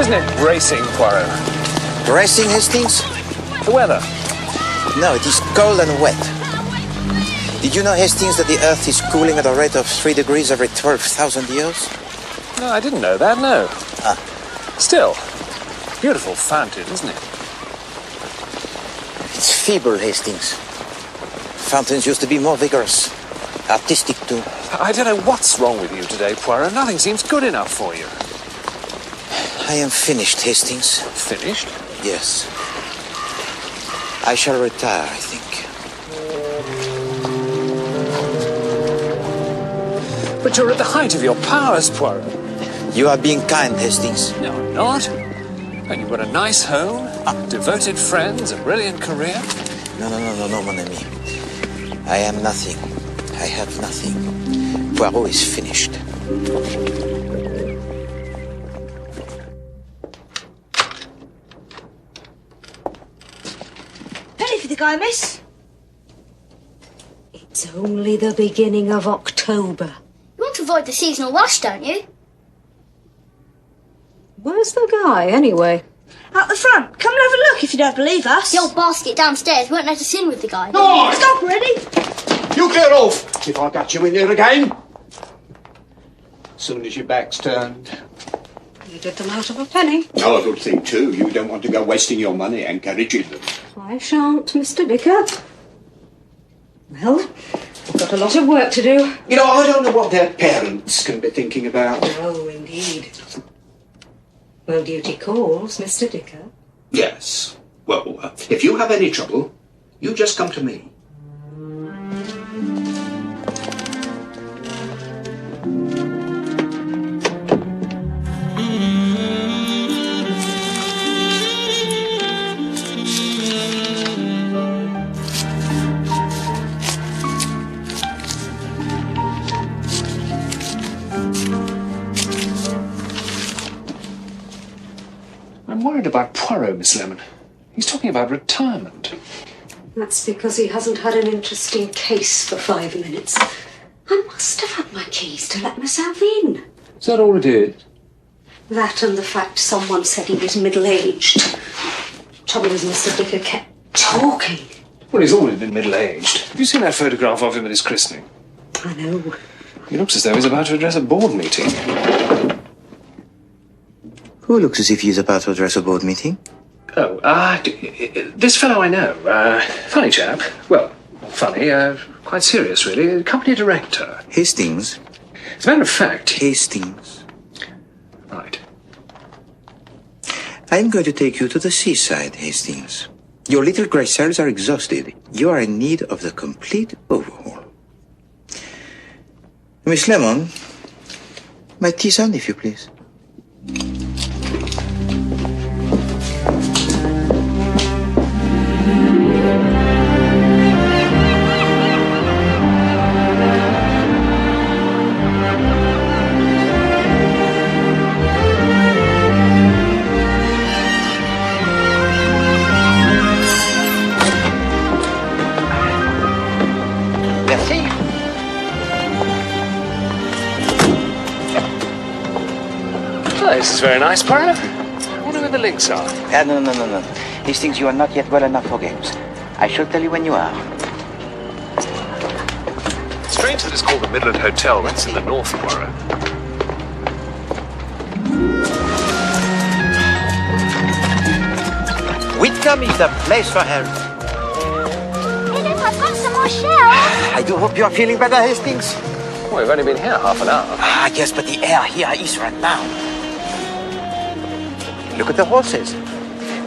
Isn't it bracing, Poirot? Bracing, Hastings? The weather. No, it is cold and wet. Did you know, Hastings, that the Earth is cooling at a rate of 3 degrees every 12,000 years? No, I didn't know that, no. Ah. Still, beautiful fountain, isn't it? It's feeble, Hastings. Fountains used to be more vigorous. Artistic, too. I don't know what's wrong with you today, Poirot. Nothing seems good enough for you. I am finished, Hastings. Finished? Yes. I shall retire, I think. But you're at the height of your powers, Poirot. You are being kind, Hastings. No, I'm not. And you've got a nice home, devoted friends, a brilliant career. No, mon ami. I am nothing. I have nothing. Poirot is finished. Penny for the guy, miss. It's only the beginning of October. You want to avoid the seasonal rush, don't you? Where's the guy, anyway? Out the front. Come and have a look if you don't believe us. The old basket downstairs won't let us in with the guy. No! Stop already. You clear off if I got you in there again. Soon as your back's turned. You did them out of a penny. Oh, a good thing, too. You don't want to go wasting your money encouraging them. I shan't, Mr. Dicker. Well, I've got a lot of work to do. You know, I don't know what their parents can be thinking about. Oh, indeed. Well, duty calls, Mr. Dicker. Yes. Well, if you have any trouble, you just come to me. I'm worried about Poirot, Miss Lemon. He's talking about retirement. That's because he hasn't had an interesting case for 5 minutes. I must have had my keys to let myself in. Is that all it is? That and the fact someone said he was middle-aged. Trouble is, Mr. Dicker kept talking. Well, he's always been middle-aged. Have you seen that photograph of him at his christening? I know. He looks as though he's about to address a board meeting. Who looks as if he is about to address a board meeting? Oh, this fellow I know. Funny chap. Well, funny, quite serious, really. Company director. Hastings. As a matter of fact... Hastings. Right. I'm going to take you to the seaside, Hastings. Your little grey cells are exhausted. You are in need of the complete overhaul. Miss Lemon, my tisane, if you please. Merci. very nice, Poirot. I wonder where the links are. No. These things you are not yet well enough for games. I shall tell you when you are. Strange that it's called the Midland Hotel. That's in the north, Poirot. Whitcomb is the place for her. Philip, I've got some more shells. I do hope you are feeling better, Hastings. Well, we've only been here half an hour. Yes, but the air here is right now. Look at the horses.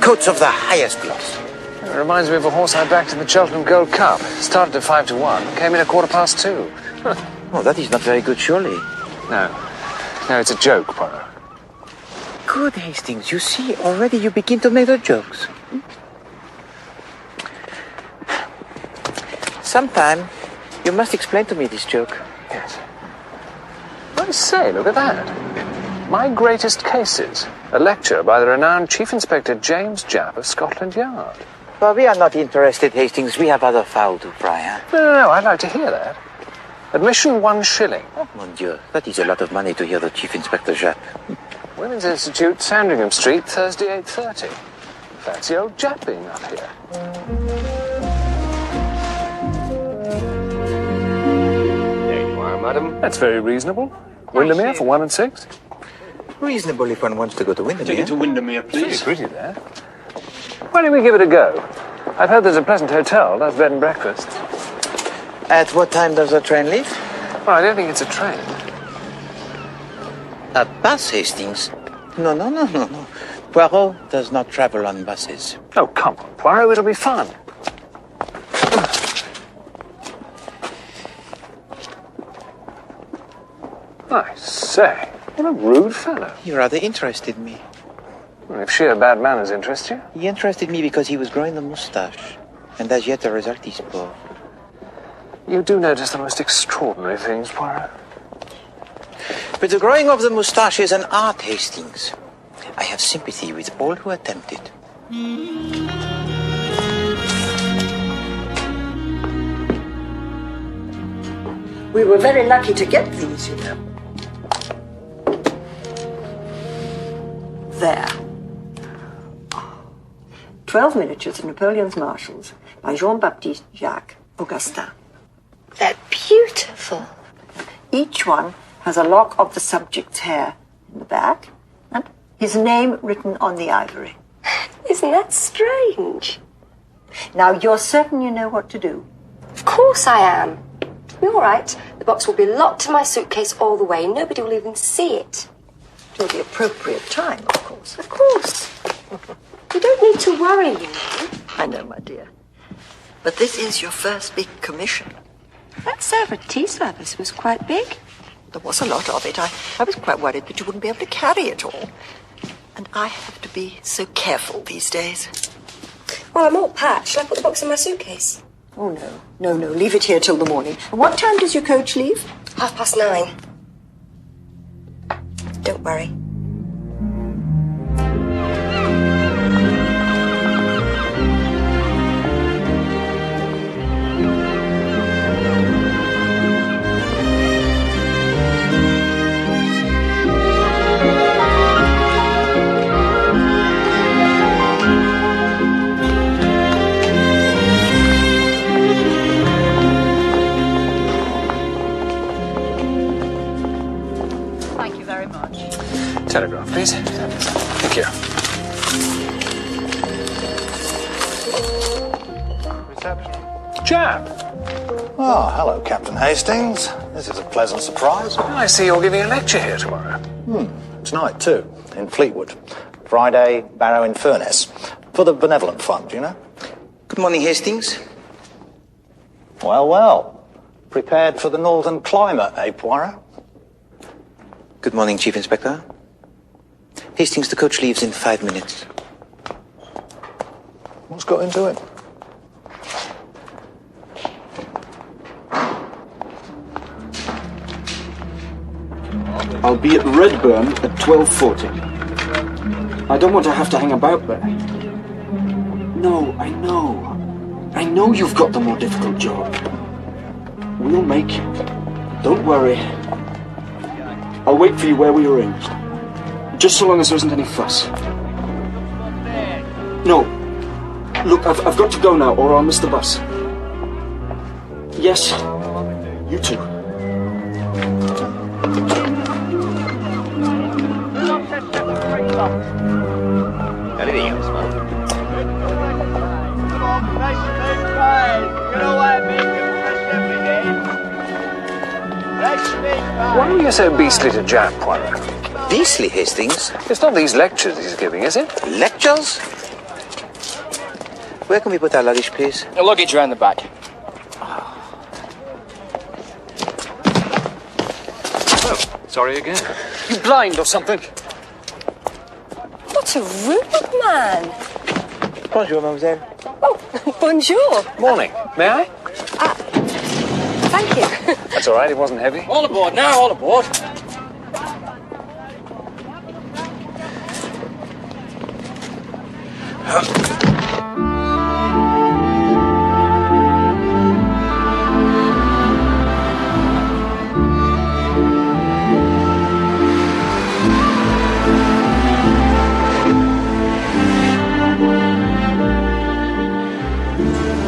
Coats of the highest gloss. It reminds me of a horse I backed in the Cheltenham Gold Cup. Started at 5 to 1, came in at 2:15. Oh, that is not very good, surely. No, it's a joke, Poirot. Good, Hastings. You see, already you begin to make the jokes. Sometime, you must explain to me this joke. Yes. I say, look at that. My Greatest Cases. A lecture by the renowned Chief Inspector James Japp of Scotland Yard. Well, we are not interested, Hastings. We have other fowl to fry, huh? No, I'd like to hear that. Admission 1 shilling. Oh, mon Dieu. That is a lot of money to hear the Chief Inspector Japp. Women's Institute, Sandringham Street, Thursday, 8:30. Fancy old Japp being up here. There you are, madam. That's very reasonable. Windermere for 1 and 6. Reasonable if one wants to go to Windermere. Take it to Windermere, It's pretty please. pretty there. Why don't we give it a go? I've heard there's a pleasant hotel, that's bed and breakfast. At what time does the train leave? Well, I don't think it's a train. A bus, Hastings? No. Poirot does not travel on buses. Oh, come on, Poirot, it'll be fun. I say, what a rude fellow. He rather interested me. Well, if sheer bad manners interest you. He interested me because he was growing the moustache. And as yet the result is poor. You do notice the most extraordinary things, Poirot. But the growing of the moustache is an art, Hastings. I have sympathy with all who attempt it. We were very lucky to get these, you know. There. 12 miniatures of Napoleon's Marshals by Jean-Baptiste Jacques Augustin. They're beautiful. Each one has a lock of the subject's hair in the back and his name written on the ivory. Isn't that strange? Now, you're certain you know what to do? Of course I am. You're all right. The box will be locked in my suitcase all the way. Nobody will even see it. Till the appropriate time, of course. Of course. You don't need to worry, you know. I know, my dear. But this is your first big commission. That server tea service was quite big. There was a lot of it. I was quite worried that you wouldn't be able to carry it all. And I have to be so careful these days. Well, I'm all packed. Shall I put the box in my suitcase? Oh, no. Leave it here till the morning. And what time does your coach leave? 9:30. Don't worry. Thank you very much. Telegraph, please. Thank you. Reception. Jap! Oh, hello, Captain Hastings. This is a pleasant surprise. I see you're giving a lecture here tomorrow. Tonight, too, in Fleetwood. Friday, Barrow in Furness. For the Benevolent Fund, you know? Good morning, Hastings. Well. Prepared for the northern climate, eh, Poirot? Good morning, Chief Inspector. Hastings, the coach leaves in 5 minutes. What's got into it? I'll be at Redburn at 12:40. I don't want to have to hang about there. No, I know. I know you've got the more difficult job. We'll make it. Don't worry. I'll wait for you where we arranged. Just so long as there isn't any fuss. No. Look, I've got to go now, or I'll miss the bus. Yes. You too. Anything else, man? Why are you so beastly to Jack, Poirot? Beastly, Hastings. It's not these lectures he's giving, is it? Lectures? Where can we put our luggage, please? The luggage around the back. Oh, sorry again. You blind or something? What a rude man. Bonjour, mademoiselle. Oh, bonjour. Morning. May I? Thank you. That's all right, it wasn't heavy. All aboard now, all aboard.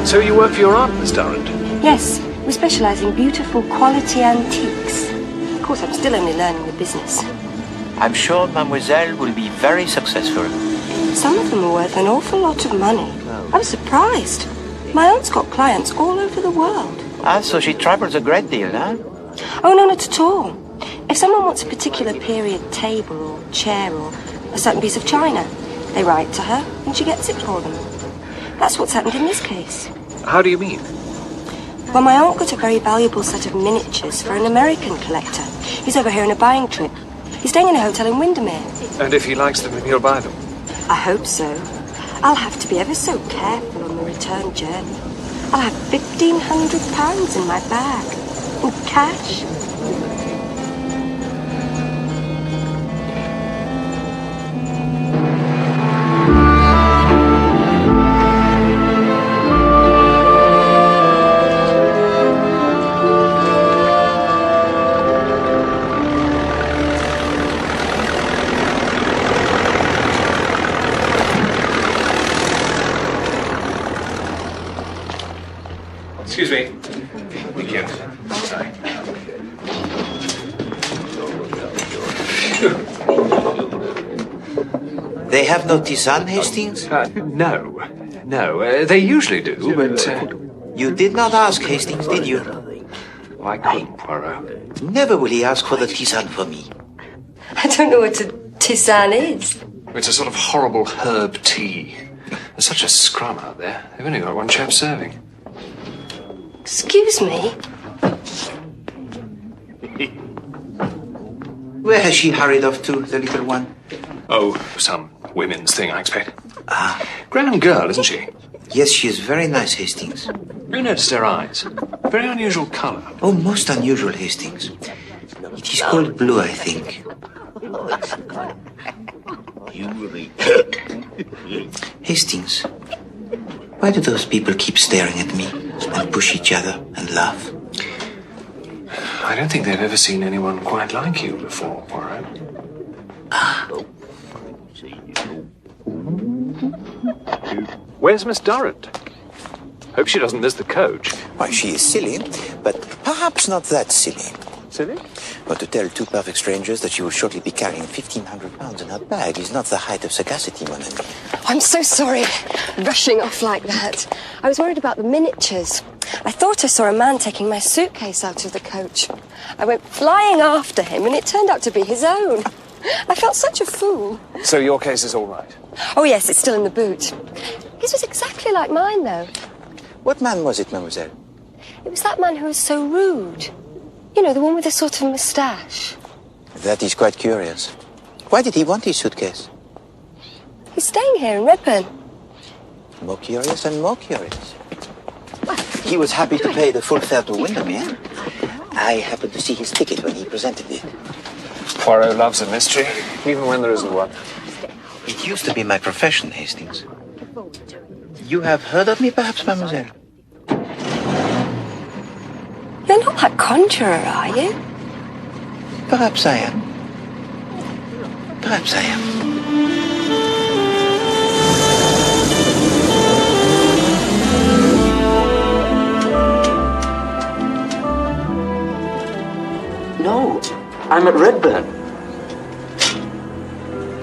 So you work for your aunt, Miss Durrant? Yes, we specialise in beautiful quality antiques. Of course, I'm still only learning the business. I'm sure mademoiselle will be very successful. Some of them are worth an awful lot of money. I was surprised. My aunt's got clients all over the world. Ah, so she travels a great deal, huh? Oh, no, not at all. If someone wants a particular period table or chair or a certain piece of china, they write to her and she gets it for them. That's what's happened in this case. How do you mean? Well, my aunt got a very valuable set of miniatures for an American collector. He's over here on a buying trip. He's staying in a hotel in Windermere. And if he likes them, he'll buy them? I hope so. I'll have to be ever so careful on the return journey. I'll have £1,500 in my bag. In cash. Excuse me. Thank you. Sorry. They have no tisane, Hastings? No. No. They usually do, but... You did not ask, Hastings, did you? I couldn't, Poirot. Never will he ask for the tisane for me. I don't know what a tisane is. It's a sort of horrible herb tea. There's such a scrum out there. They've only got one chap serving. Excuse me? Where has she hurried off to, the little one? Oh, some women's thing, I expect. Ah. Grand girl, isn't she? Yes, she is very nice, Hastings. You noticed her eyes? Very unusual colour. Oh, most unusual, Hastings. It is called blue, I think. Hastings, why do those people keep staring at me and push each other and laugh? I don't think they've ever seen anyone quite like you before, Poirot. Where's Miss Durrant? Hope she doesn't miss the coach. Why, she is silly, but perhaps not that silly. Silly? But to tell two perfect strangers that she will shortly be carrying £1,500 in her bag is not the height of sagacity, mon ami. I'm so sorry, rushing off like that. I was worried about the miniatures. I thought I saw a man taking my suitcase out of the coach. I went flying after him, and it turned out to be his own. I felt such a fool. So your case is all right? Oh, yes, it's still in the boot. His was exactly like mine, though. What man was it, mademoiselle? It was that man who was so rude. You know, the one with a sort of moustache. That is quite curious. Why did he want his suitcase? He's staying here in Redburn. More curious and more curious. He was happy to pay the full fare to Windermere. I happened to see his ticket when he presented it. Poirot loves a mystery, even when there isn't one. It used to be my profession, Hastings. You have heard of me, perhaps, mademoiselle? You're not that conjurer, are you? Perhaps I am. Perhaps I am. No, I'm at Redburn.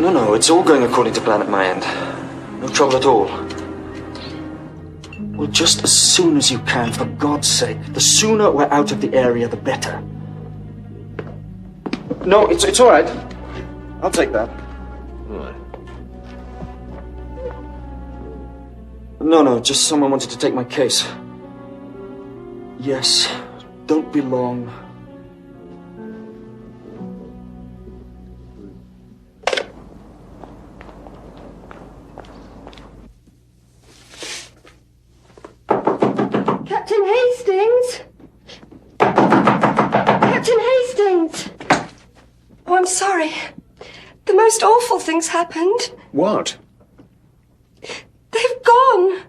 No, it's all going according to plan at my end. No trouble at all. Well, just as soon as you can, for God's sake. The sooner we're out of the area, the better. No, it's all right. I'll take that. What? No, just someone wanted to take my case. Yes, don't be long. Captain Hastings! Captain Hastings! Oh, I'm sorry. The most awful thing's happened. What? They've gone.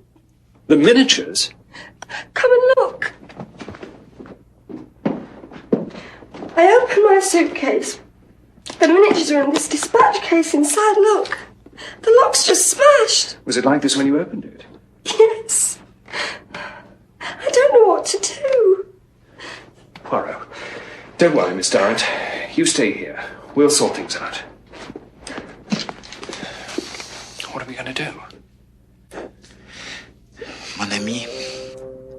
The miniatures? Come and look. I opened my suitcase. The miniatures are in this dispatch case inside. Look. The lock's just smashed. Was it like this when you opened it? Yes. I don't know what to do. Poirot, don't worry, Miss Durrant. You stay here. We'll sort things out. What are we going to do? Mon ami,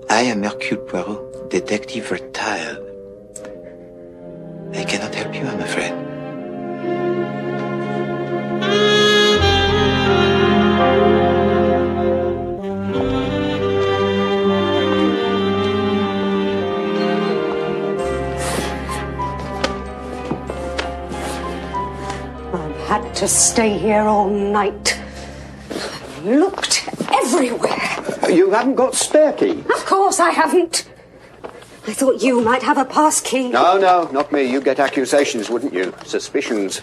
I am Hercule Poirot, detective retired. I cannot help you, I'm afraid. I've had to stay here all night. I've looked everywhere. You haven't got spare key? Of course I haven't. I thought you might have a pass key. No, not me. You get accusations, wouldn't you? Suspicions.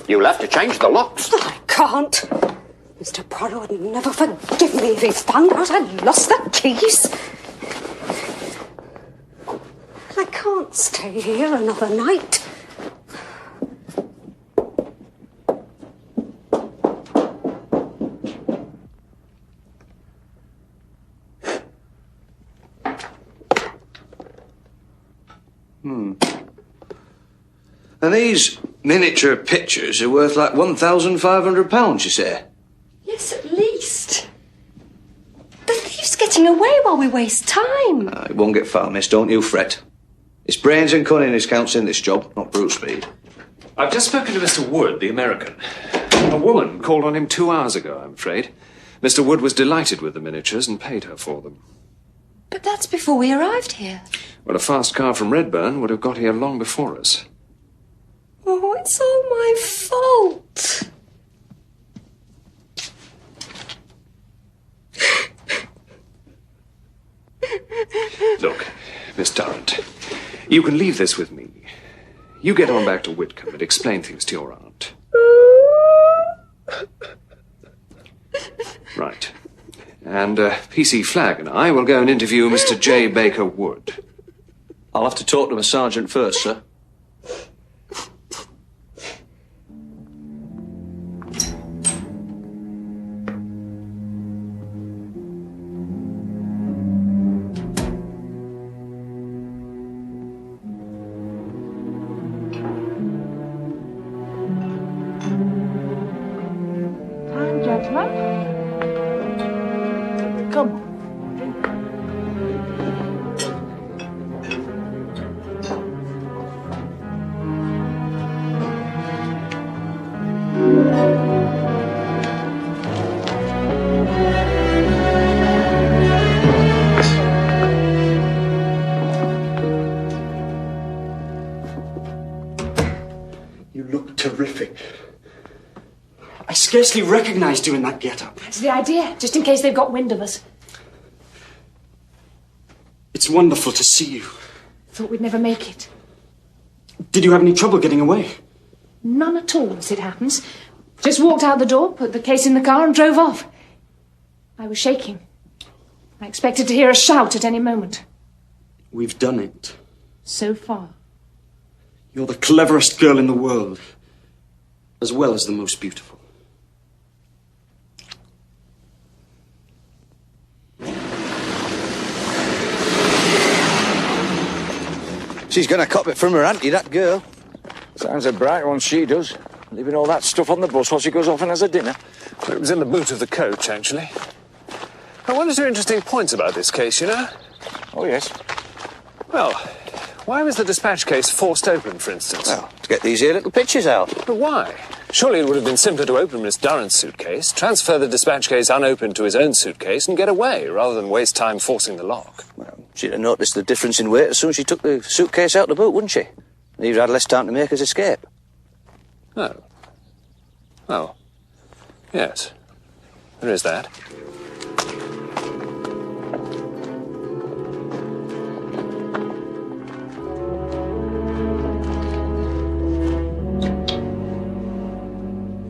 You'll have to change the locks. I can't. Mr. Poirot would never forgive me if he found out I'd lost the keys. I can't stay here another night. And these miniature pictures are worth like £1,500, you say? Yes, at least. The thief's getting away while we waste time. It won't get far, miss, don't you fret. It's brains and cunning as counts in this job, not brute speed. I've just spoken to Mr. Wood, the American. A woman called on him 2 hours ago, I'm afraid. Mr. Wood was delighted with the miniatures and paid her for them. But that's before we arrived here. Well, a fast car from Redburn would have got here long before us. Oh, it's all my fault. Look, Miss Durrant, you can leave this with me. You get on back to Whitcomb and explain things to your aunt. Right. And PC Flagg and I will go and interview Mr. J. Baker Wood. I'll have to talk to my sergeant first, sir. Time, gentlemen. Come on. You look terrific. I scarcely recognized you in that get-up. That's the idea, just in case they've got wind of us. It's wonderful to see you. Thought we'd never make it. Did you have any trouble getting away? None at all, as it happens. Just walked out the door, put the case in the car and drove off. I was shaking. I expected to hear a shout at any moment. We've done it. So far. You're the cleverest girl in the world. as well as the most beautiful. She's going to cop it from her auntie, that girl. Sounds a bright one, she does. Leaving all that stuff on the bus while she goes off and has a dinner. It was in the boot of the coach, actually. Now, one or two interesting points about this case, you know? Oh, yes. Well, why was the dispatch case forced open, for instance? Well, to get these here little pictures out. But why? Surely it would have been simpler to open Miss Durrant's suitcase, transfer the dispatch case unopened to his own suitcase, and get away, rather than waste time forcing the lock. Well, she'd have noticed the difference in weight as soon as she took the suitcase out the boot, wouldn't she? And he'd had less time to make his escape. Oh. Oh. Yes. There is that.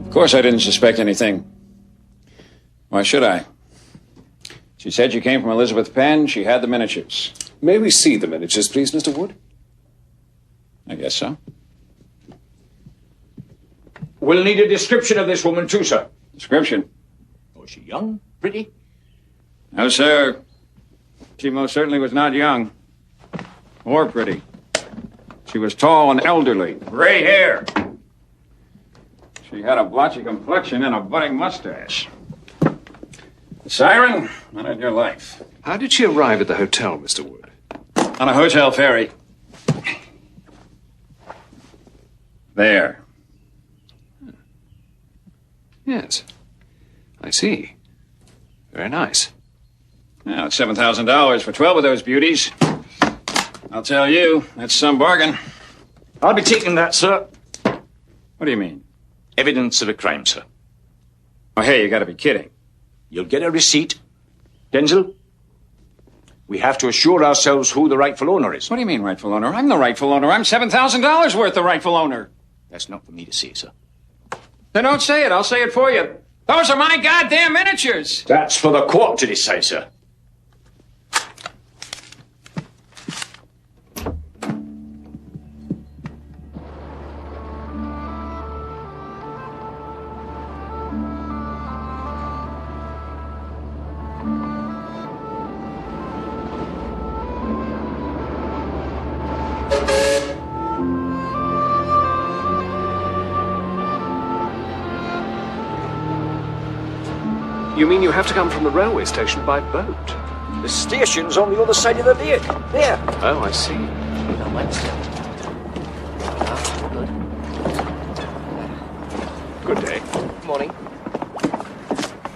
Of course I didn't suspect anything. Why should I? She said you came from Elizabeth Penn. She had the miniatures. May we see the miniatures, please, Mr. Wood? I guess so. We'll need a description of this woman too, sir. Description? Was she young? Pretty? No, sir. She most certainly was not young. Or pretty. She was tall and elderly. Gray hair. She had a blotchy complexion and a budding mustache. Siren, not in your life. How did she arrive at the hotel, Mr. Wood? On a hotel ferry. There. Yes. I see. Very nice. Now, it's $7,000 for 12 of those beauties. I'll tell you, that's some bargain. I'll be taking that, sir. What do you mean? Evidence of a crime, sir. Oh, hey, you gotta be kidding. You'll get a receipt. Denzel, we have to assure ourselves who the rightful owner is. What do you mean, rightful owner? I'm the rightful owner. I'm $7,000 worth the rightful owner. That's not for me to say, sir. Then don't say it. I'll say it for you. Those are my goddamn miniatures. That's for the court to decide, sir. You mean you have to come from the railway station by boat? The station's on the other side of the lake. There. Oh, I see. Good day. Morning.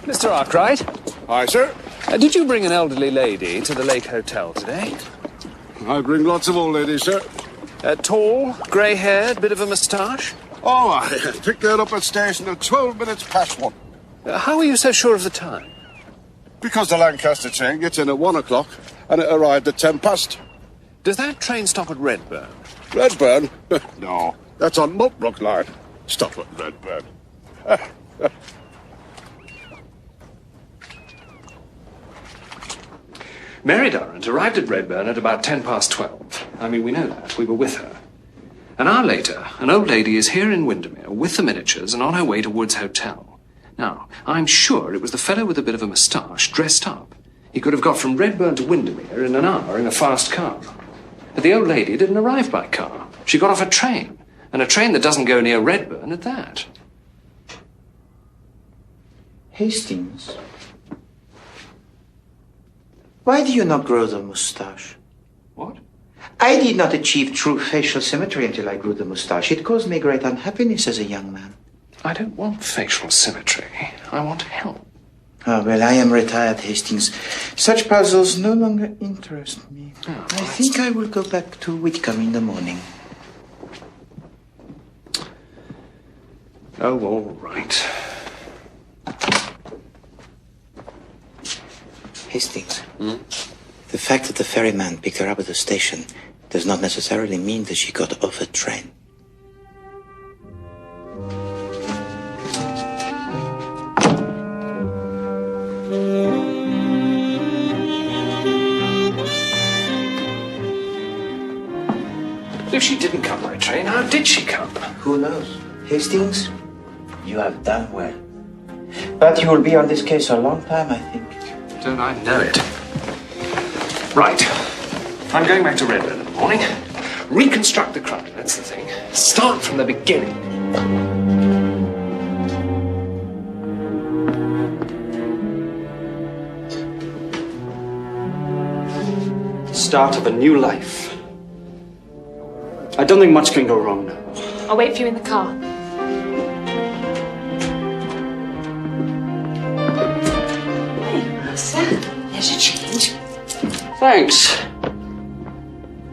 Mr. Arkwright? Hi, sir. Did you bring an elderly lady to the Lake Hotel today? I bring lots of old ladies, sir. Tall, grey-haired, bit of a moustache? Oh, I picked her up at station at 12 minutes past 1. How are you so sure of the time? Because the Lancaster train gets in at 1 o'clock and it arrived at 10 past. Does that train stop at Redburn? Redburn? No, that's on Multbrook line. Stop at Redburn. Mary Durrant arrived at Redburn at about 10 past 12. I mean, we know that. We were with her. An hour later, an old lady is here in Windermere with the miniatures and on her way to Wood's Hotel. Now, I'm sure it was the fellow with a bit of a moustache dressed up. He could have got from Redburn to Windermere in an hour in a fast car. But the old lady didn't arrive by car. She got off a train, and a train that doesn't go near Redburn at that. Hastings, why do you not grow the moustache? What? I did not achieve true facial symmetry until I grew the moustache. It caused me great unhappiness as a young man. I don't want facial symmetry. I want help. Oh, well, I am retired, Hastings. Such puzzles no longer interest me. Oh, I think I will go back to Whitcomb in the morning. Oh, all right. Hastings, the fact that the ferryman picked her up at the station does not necessarily mean that she got off a train. If she didn't come by train, how did she come? Who knows? Hastings, You have done well. But you will be on this case a long time, I think. Don't I know it? Right. I'm going back to Redburn in the morning. Reconstruct the crime, that's the thing. Start from the beginning. Start of a new life. I don't think much can go wrong now. I'll wait for you in the car. There's a change. Thanks.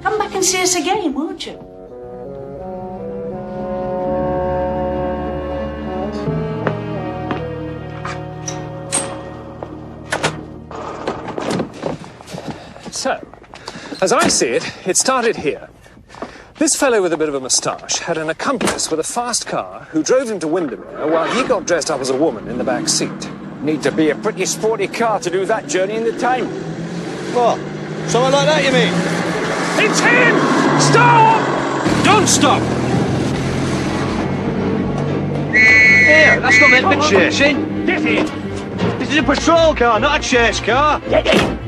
Come back and see us again, won't you? So, as I see it, it started here. This fellow with a bit of a moustache had an accomplice with a fast car who drove him to Windermere while he got dressed up as a woman in the back seat. Need to be a pretty sporty car to do that journey in the time. What? Something like that, you mean? It's him! Stop! Don't stop! Here, that's not meant to be chasing. Get in! This is a patrol car, not a chase car. Get in!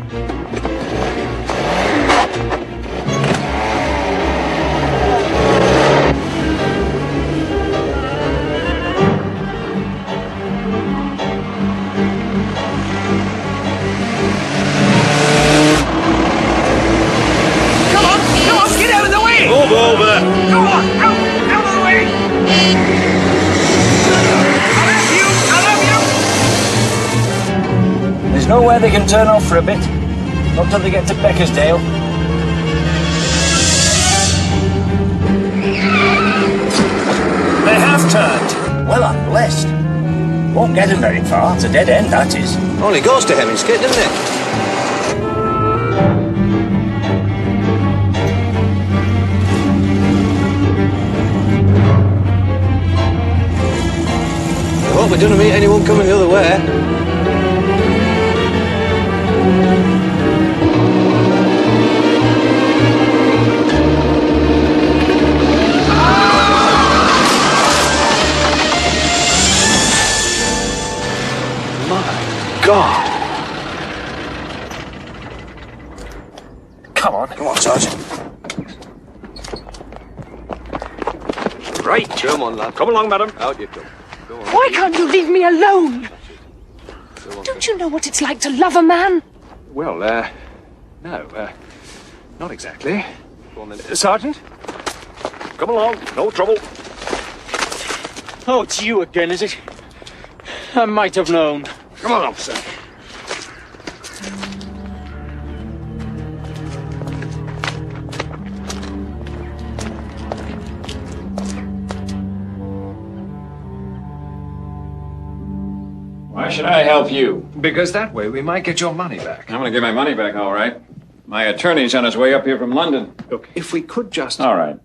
Move over. Go on! Out of the way! I love you! There's nowhere they can turn off for a bit. Not till they get to Beckersdale. They have turned. Well, I'm blessed. Won't get them very far. It's a dead end, that is. Only goes to Hemmingskit, doesn't it? I hope we don't meet anyone coming the other way. My God! Come on, Sergeant. Right. Come on, lad. Come along, madam. Out you come. Why can't you leave me alone? Don't you know what it's like to love a man? Well, no, not exactly. Go on then. Sergeant? Come along. No trouble. Oh, it's you again, is it? I might have known. Come on, officer. Why should I help you? Because that way we might get your money back. I'm going to get my money back, all right. My attorney's on his way up here from London. Look, if we could just... All right.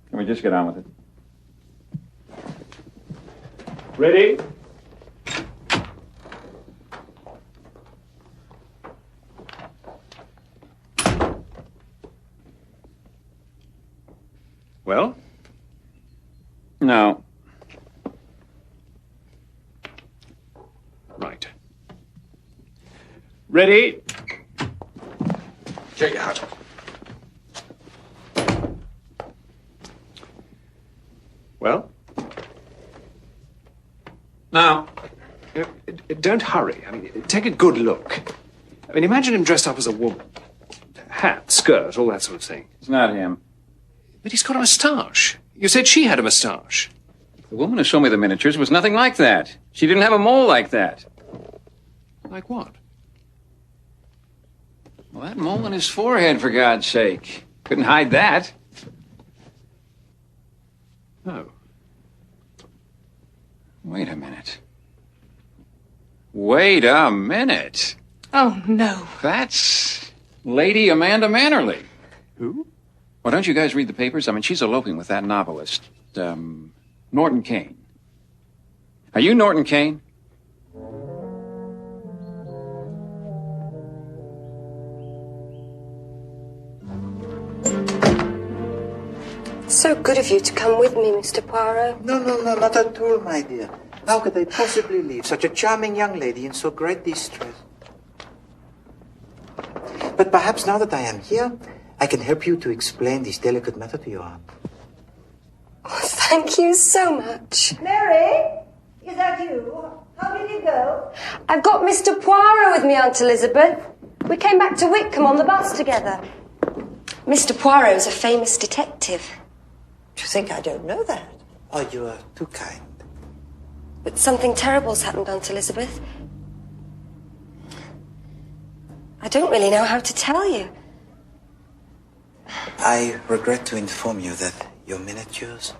Can we just get on with it? Ready? Well? No. Right. Ready? Get your hat. Well? Now. Don't hurry. I mean, take a good look. I mean, imagine him dressed up as a woman. Hat, skirt, all that sort of thing. It's not him. But he's got a moustache. You said she had a moustache. The woman who showed me the miniatures was nothing like that. She didn't have a mole like that. Like what? Well, that mole on his forehead, for God's sake. Couldn't hide that. No. Wait a minute. Wait a minute. Oh, no. That's Lady Amanda Mannerly. Who? Well, don't you guys read the papers? I mean, she's eloping with that novelist, Norton Kane. Are you Norton Kane? So good of you to come with me, Mr. Poirot. No, not at all, my dear. How could they possibly leave such a charming young lady in so great distress? But perhaps now that I am here, I can help you to explain this delicate matter to your aunt. Oh, thank you so much. Mary, is that you? How did you go? I've got Mr. Poirot with me, Aunt Elizabeth. We came back to Whitcomb on the bus together. Mr. Poirot's a famous detective. Do you think I don't know that? Oh, you are too kind. But something terrible's happened, Aunt Elizabeth. I don't really know how to tell you. I regret to inform you that your miniatures,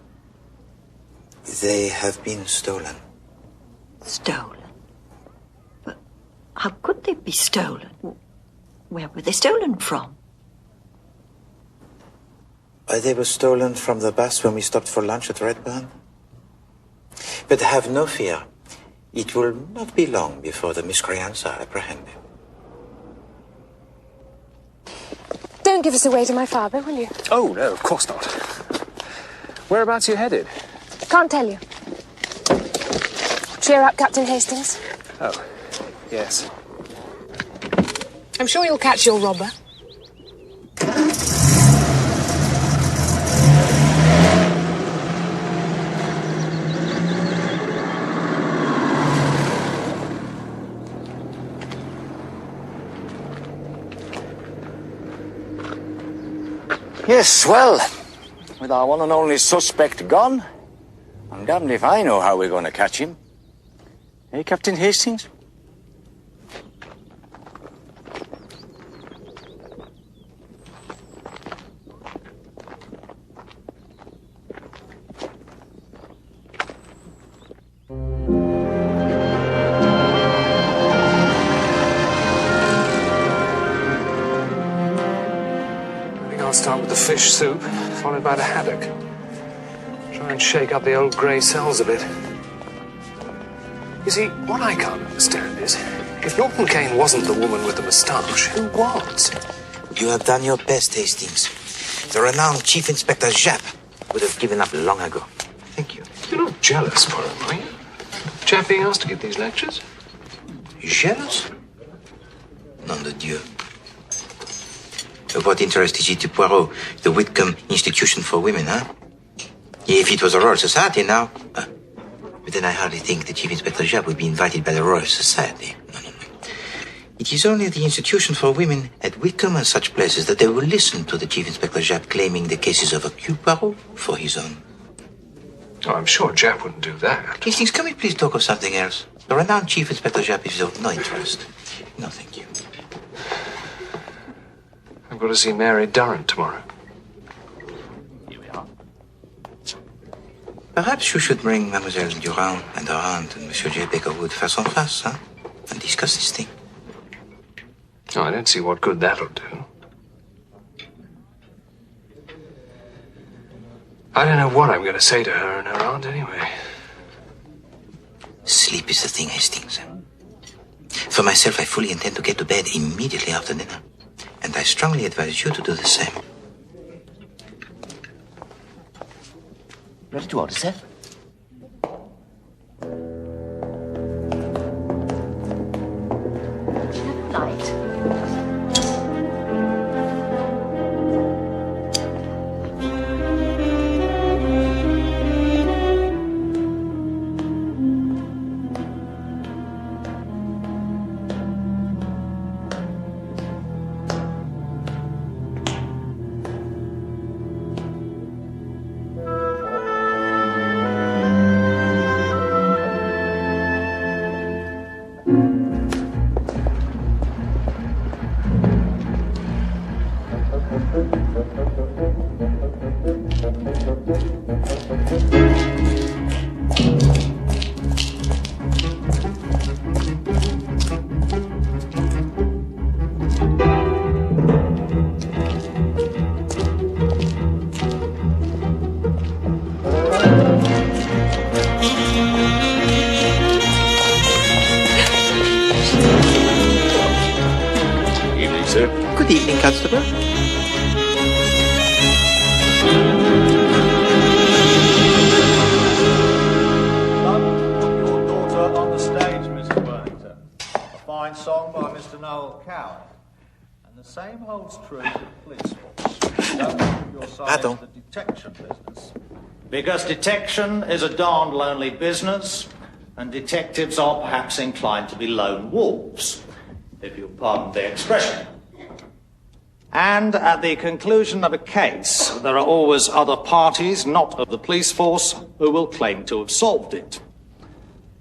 they have been stolen. Stolen? But how could they be stolen? Where were they stolen from? They were stolen from the bus when we stopped for lunch at Redburn. But have no fear. It will not be long before the miscreants are apprehended. Don't give us away to my father, will you? Oh, no, of course not. Whereabouts are you headed? Can't tell you. Cheer up, Captain Hastings. Oh, yes. I'm sure you'll catch your robber. Yes, well, with our one and only suspect gone, I'm damned if I know how we're going to catch him. Eh, Captain Hastings? I'll start with the fish soup, followed by the haddock. Try and shake up the old grey cells a bit. You see, what I can't understand is, if Norton Kane wasn't the woman with the moustache, who was? You have done your best, Hastings. The renowned Chief Inspector Japp would have given up long ago. Thank you. You're not jealous, Poirot, are you? Japp being asked to give these lectures? Jealous? Nom de Dieu. Of what interest is it to Poirot, the Whitcomb Institution for Women, huh? If it was a Royal Society now... But then I hardly think the Chief Inspector Japp would be invited by the Royal Society. No. It is only the Institution for Women at Whitcomb and such places that they will listen to the Chief Inspector Japp claiming the cases of Hercule Poirot for his own. Oh, I'm sure Japp wouldn't do that. Hastings, can we please talk of something else? The renowned Chief Inspector Japp is of no interest. No, thank you. I've got to see Mary Durrant tomorrow. Here we are. Perhaps you should bring Mademoiselle Durand and her aunt and Monsieur J. Bakerwood face en face, huh? And discuss this thing. Oh, I don't see what good that'll do. I don't know what I'm going to say to her and her aunt anyway. Sleep is the thing, Hastings. For myself, I fully intend to get to bed immediately after dinner. And I strongly advise you to do the same. Ready to order, sir? Light. Good evening, Constable. fine song by Mr. Noel Cowan. And the same holds true for the police force. Don't put your side to the detection business. Because detection is a darned lonely business, and detectives are perhaps inclined to be lone wolves, if you'll pardon the expression. And at the conclusion of a case, there are always other parties, not of the police force, who will claim to have solved it.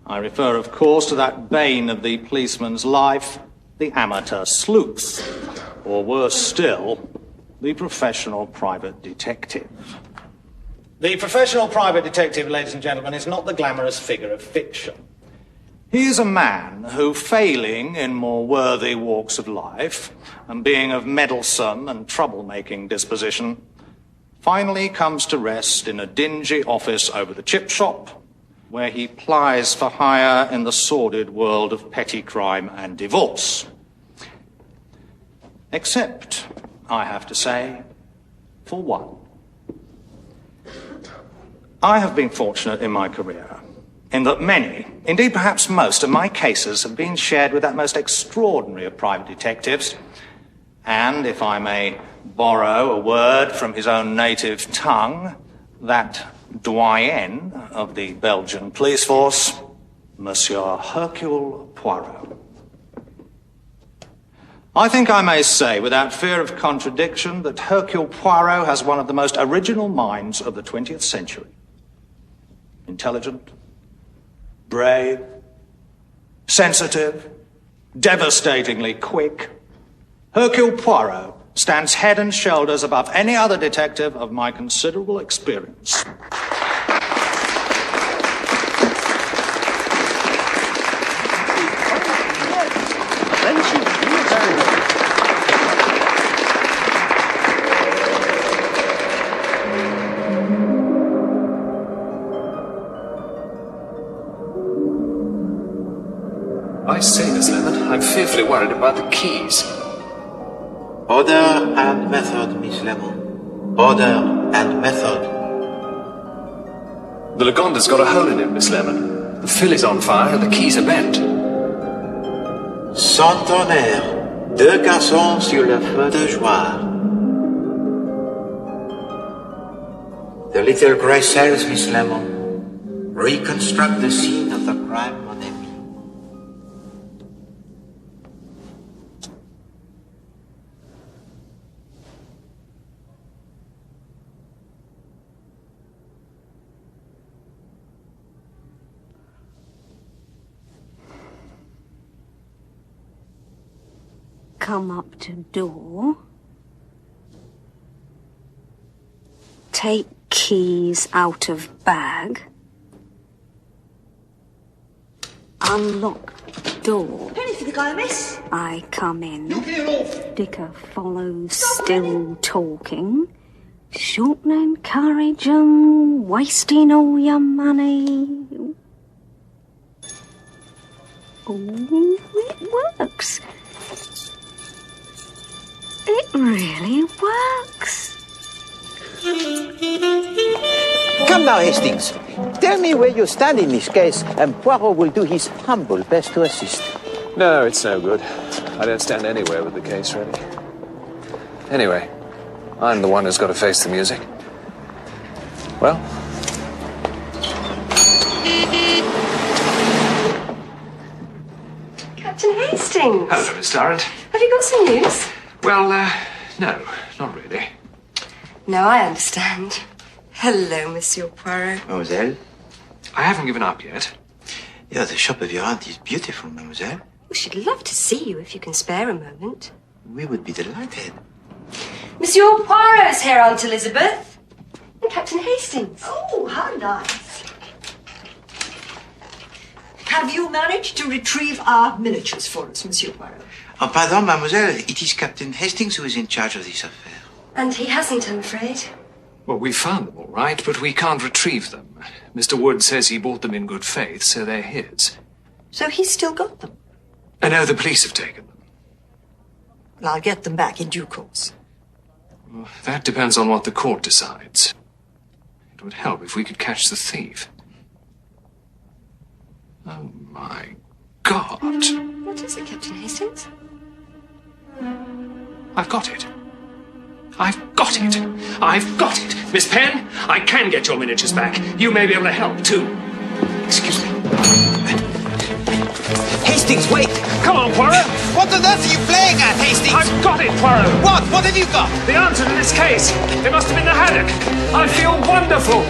I refer, of course, to that bane of the policeman's life, the amateur sleuth, or worse still, the professional private detective. The professional private detective, ladies and gentlemen, is not the glamorous figure of fiction. He is a man who, failing in more worthy walks of life, and being of meddlesome and troublemaking disposition, finally comes to rest in a dingy office over the chip shop, where he plies for hire in the sordid world of petty crime and divorce. Except, I have to say, for one. I have been fortunate in my career, in that many, indeed perhaps most, of my cases have been shared with that most extraordinary of private detectives, and, if I may borrow a word from his own native tongue, that doyen of the Belgian police force, Monsieur Hercule Poirot. I think I may say, without fear of contradiction, that Hercule Poirot has one of the most original minds of the 20th century. Intelligent, brave, sensitive, devastatingly quick, Hercule Poirot stands head and shoulders above any other detective of my considerable experience. I say, Miss Lemon, I'm fearfully worried about the keys. Order and method, Miss Lemon. Order and method. The Lagonda's got a hole in it, Miss Lemon. The fill is on fire and the keys are bent. Sans tonnerre, deux garçons sur le feu de joie. The little grey cells, Miss Lemon, reconstruct the scene of the crime, mon ami. Come up to door. Take keys out of bag. Unlock door. Penny for the guy, miss. I come in. Dicker follows, still talking. Short no courage and wasting all your money. Oh, it works. It really works. Come now, Hastings. Tell me where you stand in this case, and Poirot will do his humble best to assist. No, it's no good. I don't stand anywhere with the case, really. Anyway, I'm the one who's got to face the music. Well? Captain Hastings. Hello, Miss Tarrant. Have you got some news? Well, no, not really. No, I understand. Hello, Monsieur Poirot. Mademoiselle? I haven't given up yet. Yeah, the shop of your aunt is beautiful, mademoiselle. Well, she'd love to see you if you can spare a moment. We would be delighted. Monsieur Poirot's here, Aunt Elizabeth. And Captain Hastings. Oh, how nice. Have you managed to retrieve our miniatures for us, Monsieur Poirot? Oh, pardon, mademoiselle. It is Captain Hastings who is in charge of this affair. And he hasn't, I'm afraid. Well, we found them all right, but we can't retrieve them. Mr. Wood says he bought them in good faith, so they're his. So he's still got them? No, the police have taken them. Well, I'll get them back in due course. Well, that depends on what the court decides. It would help if we could catch the thief. Oh, my God. What is it, Captain Hastings? I've got it. I've got it. I've got it. Miss Penn, I can get your miniatures back. You may be able to help, too. Excuse me. Hastings, wait! Come on, Poirot! What on earth are you playing at, Hastings? I've got it, Poirot! What? What have you got? The answer to this case. It must have been the haddock. I feel wonderful.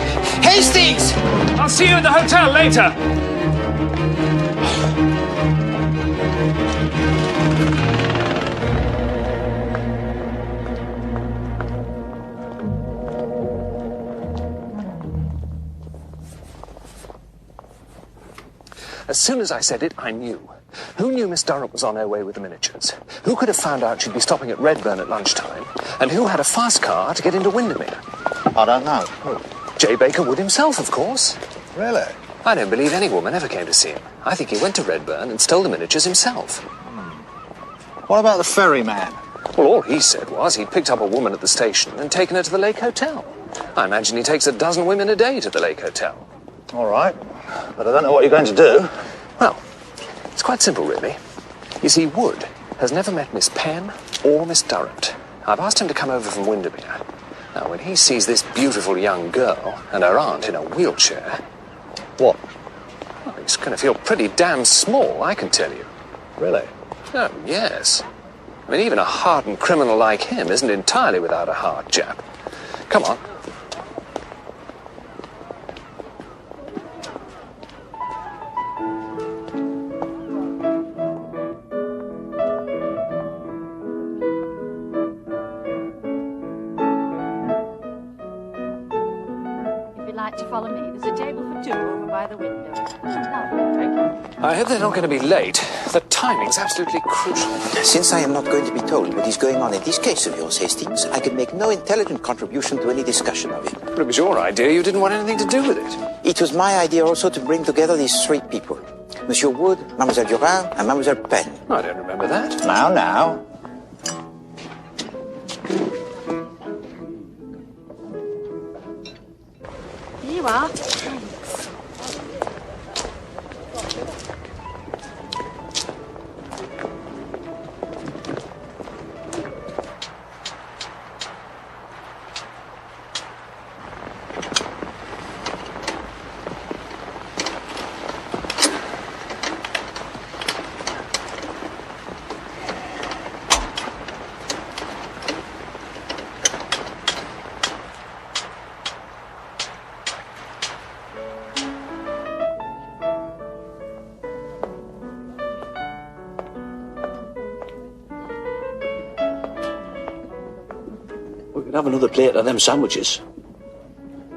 Hastings! I'll see you at the hotel later. As soon as I said it, I knew. Who knew Miss Durrant was on her way with the miniatures? Who could have found out she'd be stopping at Redburn at lunchtime? And who had a fast car to get into Windermere? I don't know. J. Baker Wood himself, of course. Really? I don't believe any woman ever came to see him. I think he went to Redburn and stole the miniatures himself. What about the ferryman? Well, all he said was he'd picked up a woman at the station and taken her to the Lake Hotel. I imagine he takes a dozen women a day to the Lake Hotel. All right. But I don't know what you're going to do. Well, it's quite simple, really. You see, Wood has never met Miss Penn or Miss Durrant. I've asked him to come over from Windermere. Now, when he sees this beautiful young girl and her aunt in a wheelchair... What? Well, he's going to feel pretty damn small, I can tell you. Really? Oh, yes. I mean, even a hardened criminal like him isn't entirely without a heart, Jap. Come on. To follow me. There's a table for two over by the window. Lovely, thank you. I hope they're not going to be late. The timing's absolutely crucial. Since I am not going to be told what is going on in this case of yours, Hastings, I can make no intelligent contribution to any discussion of it. But it was your idea. You didn't want anything to do with it. It was my idea also to bring together these three people. Monsieur Wood, Mademoiselle Durand, and Mademoiselle Penn. I don't remember that. Now. Here you are. Have another plate of them sandwiches.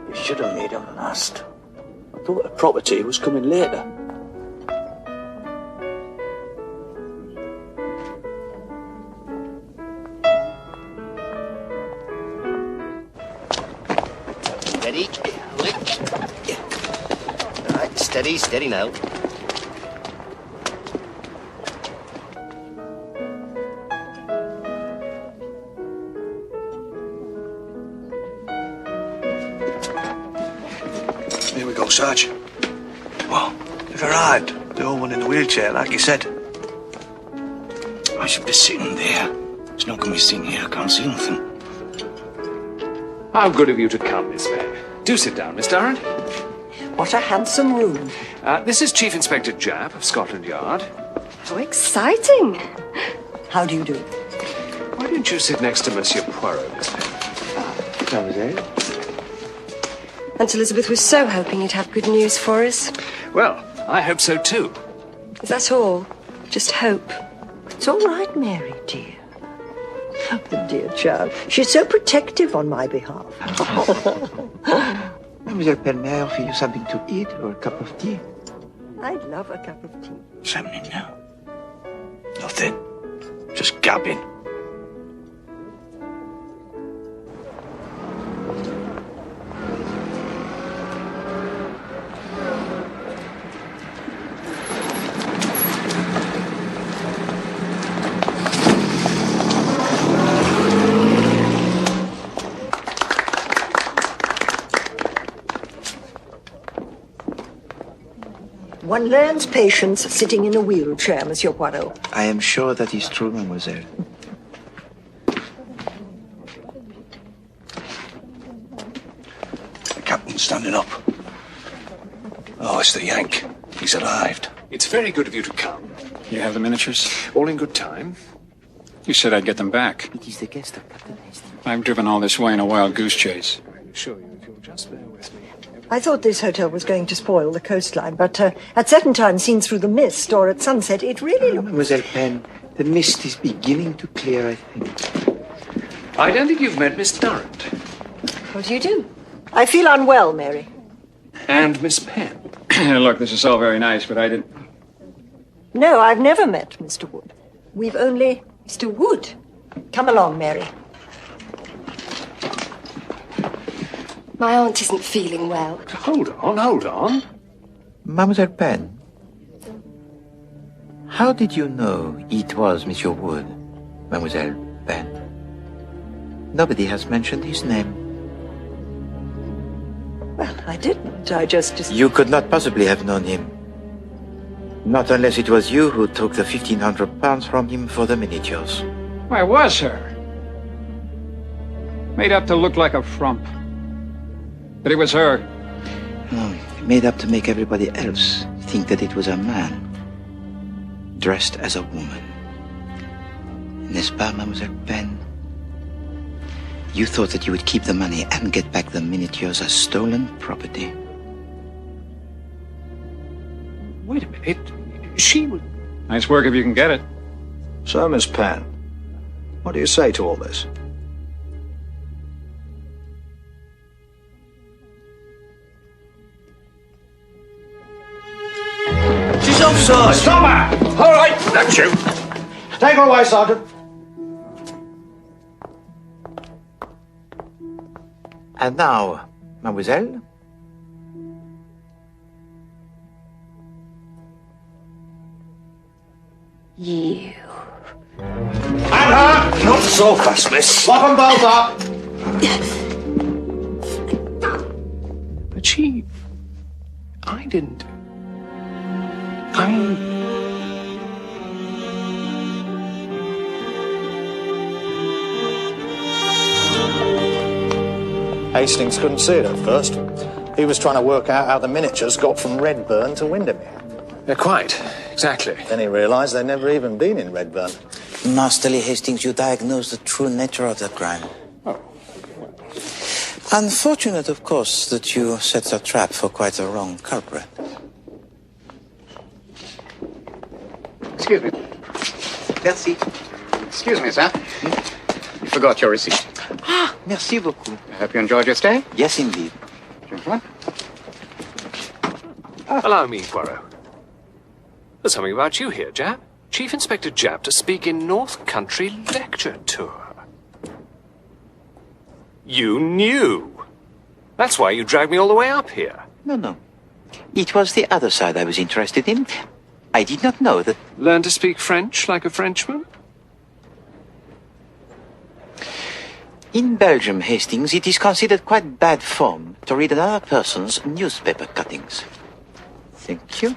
You should have made them last. I thought the property was coming later. Steady. All right, steady now. Sarge. Well, they've arrived. They're all one in the wheelchair, like you said. I should be sitting there. There's no good me sitting here. I can't see nothing. How good of you to come, Miss Penn. Do sit down, Miss Durrant. What a handsome room. This is Chief Inspector Japp of Scotland Yard. How exciting. How do you do? Why don't you sit next to Monsieur Poirot, Miss Penn? Mademoiselle. Aunt Elizabeth was so hoping you'd have good news for us. Well, I hope so too. Is that all? Just hope? It's all right, Mary, dear. Oh, the dear child. She's so protective on my behalf. Mademoiselle Penn, may I offer you something to eat or a cup of tea? I'd love a cup of tea. What's happening now? Nothing. Just gabbing. One learns patience sitting in a wheelchair, Monsieur Poirot. I am sure that is true, mademoiselle. The captain's standing up. Oh, it's the Yank. He's arrived. It's very good of you to come. You have the miniatures? All in good time. You said I'd get them back. It is the guest of Captain Hastings. I've driven all this way in a wild goose chase. I assure you, if you'll just bear with me. I thought this hotel was going to spoil the coastline, but at certain times seen through the mist or at sunset, it really looked... Mademoiselle Penn, the mist is beginning to clear, I think. I don't think you've met Miss Durrant. What do you do? I feel unwell, Mary. And Miss Penn. Look, this is all very nice, but I didn't... No, I've never met Mr. Wood. We've only... Mr. Wood. Come along, Mary. My aunt isn't feeling well. Hold on. Mademoiselle Penn, how did you know it was Monsieur Wood, Mademoiselle Penn? Nobody has mentioned his name. Well, I didn't. I just... You could not possibly have known him. Not unless it was you who took the 1,500 pounds from him for the miniatures. Why, it was her. Made up to look like a frump. But it was her. Made up to make everybody else think that it was a man, dressed as a woman. N'est-ce pas, Mademoiselle Penn? You thought that you would keep the money and get back the miniatures as stolen property. Wait a minute. She was... Nice work if you can get it. So, Miss Penn, what do you say to all this? She's offside. Stop her! All right, that's you. Take her away, Sergeant. And now, Mademoiselle? You. And her! Not so fast, miss. Lock them both up. But she... I didn't... I mean... Hastings couldn't see it at first. He was trying to work out how the miniatures got from Redburn to Windermere. Yeah, quite. Exactly. Then he realised they'd never even been in Redburn. Masterly Hastings, you diagnosed the true nature of the crime. Oh. Unfortunate, of course, that you set the trap for quite a wrong culprit. Excuse me. Merci. Excuse me, sir. You forgot your receipt. Ah, merci beaucoup. I hope you enjoyed your stay. Yes, indeed. Gentlemen. Allow me, Poirot. There's something about you here, Jap. Chief Inspector Jap to speak in North Country lecture tour. You knew. That's why you dragged me all the way up here. No. It was the other side I was interested in. I did not know that... Learn to speak French like a Frenchman? In Belgium, Hastings, it is considered quite bad form to read another person's newspaper cuttings. Thank you.